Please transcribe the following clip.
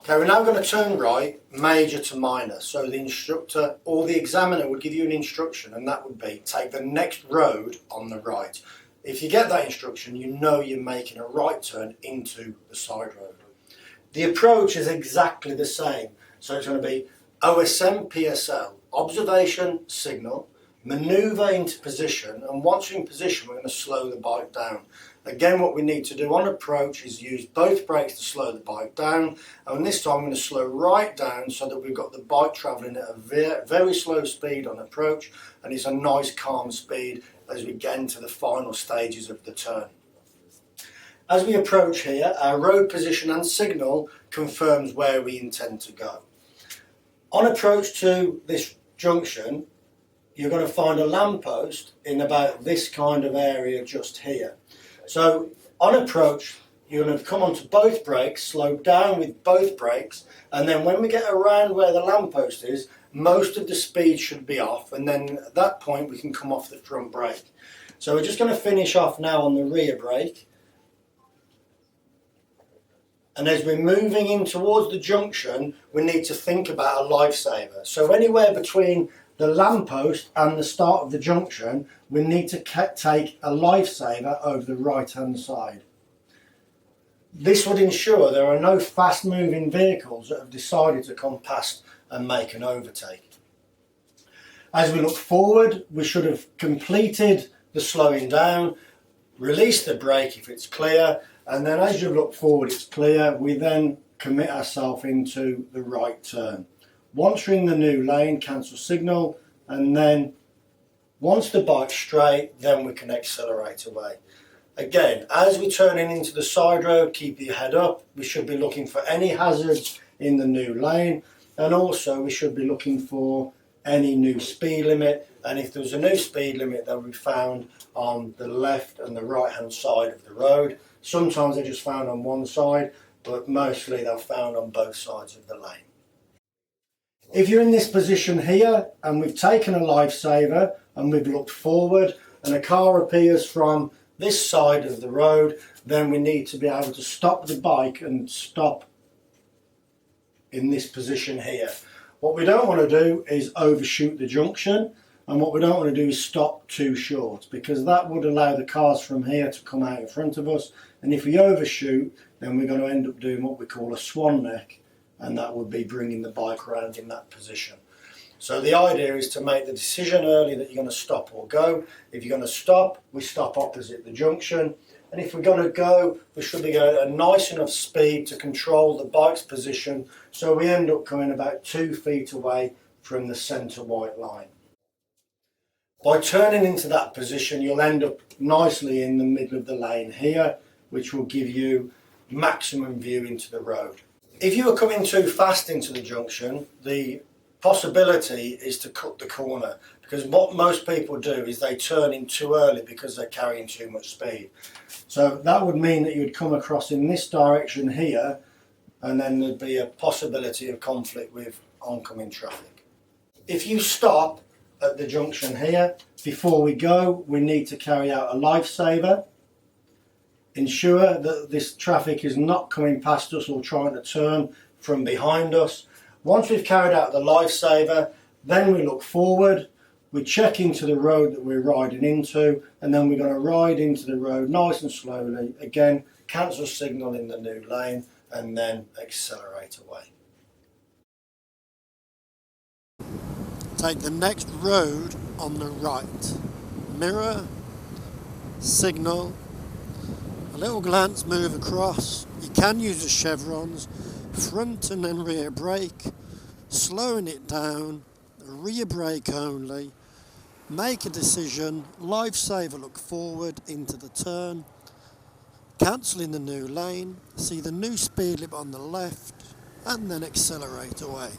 Okay, we're now going to turn right, major to minor. So the instructor or the examiner would give you an instruction, and that would be take the next road on the right. If you get that instruction, you know you're making a right turn into the side road. The approach is exactly the same. So it's going to be OSM PSL, observation, signal, manoeuvre into position, and once you're in position we're going to slow the bike down. Again, what we need to do on approach is use both brakes to slow the bike down, and this time I'm going to slow right down so that we've got the bike travelling at a very slow speed on approach, and it's a nice calm speed as we get into the final stages of the turn. As we approach here, our road position and signal confirms where we intend to go. On approach to this junction, you're going to find a lamppost in about this kind of area just here. So on approach, you're going to come onto both brakes, slow down with both brakes, and then when we get around where the lamppost is, most of the speed should be off, and then at that point we can come off the front brake. So we're just going to finish off now on the rear brake. And as we're moving in towards the junction, we need to think about a lifesaver. So anywhere between the lamppost and the start of the junction, we need to take a lifesaver over the right hand side. This would ensure there are no fast moving vehicles that have decided to come past and make an overtake. As we look forward, we should have completed the slowing down, release the brake if it's clear, and then as you look forward it's clear, we then commit ourselves into the right turn. Once we're in the new lane, cancel signal, and then once the bike's straight, then we can accelerate away. Again, as we're turning into the side road, keep your head up. We should be looking for any hazards in the new lane, and also we should be looking for any new speed limit, and if there's a new speed limit they'll be found on the left and the right hand side of the road. Sometimes they're just found on one side, but mostly they're found on both sides of the lane. If you're in this position here and we've taken a lifesaver and we've looked forward and a car appears from this side of the road, then we need to be able to stop the bike and stop in this position here. What we don't want to do is overshoot the junction, and what we don't want to do is stop too short, because that would allow the cars from here to come out in front of us, and if we overshoot then we're going to end up doing what we call a swan neck, and that would be bringing the bike around in that position. So the idea is to make the decision early that you're going to stop or go. If you're going to stop, we stop opposite the junction, and if we're going to go, we should be going at a nice enough speed to control the bike's position, so we end up coming about 2 feet away from the centre white line. By turning into that position, you'll end up nicely in the middle of the lane here, which will give you maximum view into the road. If you are coming too fast into the junction, the possibility is to cut the corner, because what most people do is they turn in too early because they're carrying too much speed. So that would mean that you'd come across in this direction here, and then there'd be a possibility of conflict with oncoming traffic. If you stop at the junction here, before we go, we need to carry out a lifesaver. Ensure that this traffic is not coming past us or trying to turn from behind us. Once we've carried out the lifesaver, then we look forward, we check into the road that we're riding into, and then we're going to ride into the road nice and slowly. Again, cancel signal in the new lane, and then accelerate away. Take the next road on the right. Mirror, signal, a little glance move across. You can use the chevrons, front and then rear brake, slowing it down, rear brake only, make a decision, lifesaver, look forward into the turn, cancel in the new lane, see the new speed limit on the left, and then accelerate away.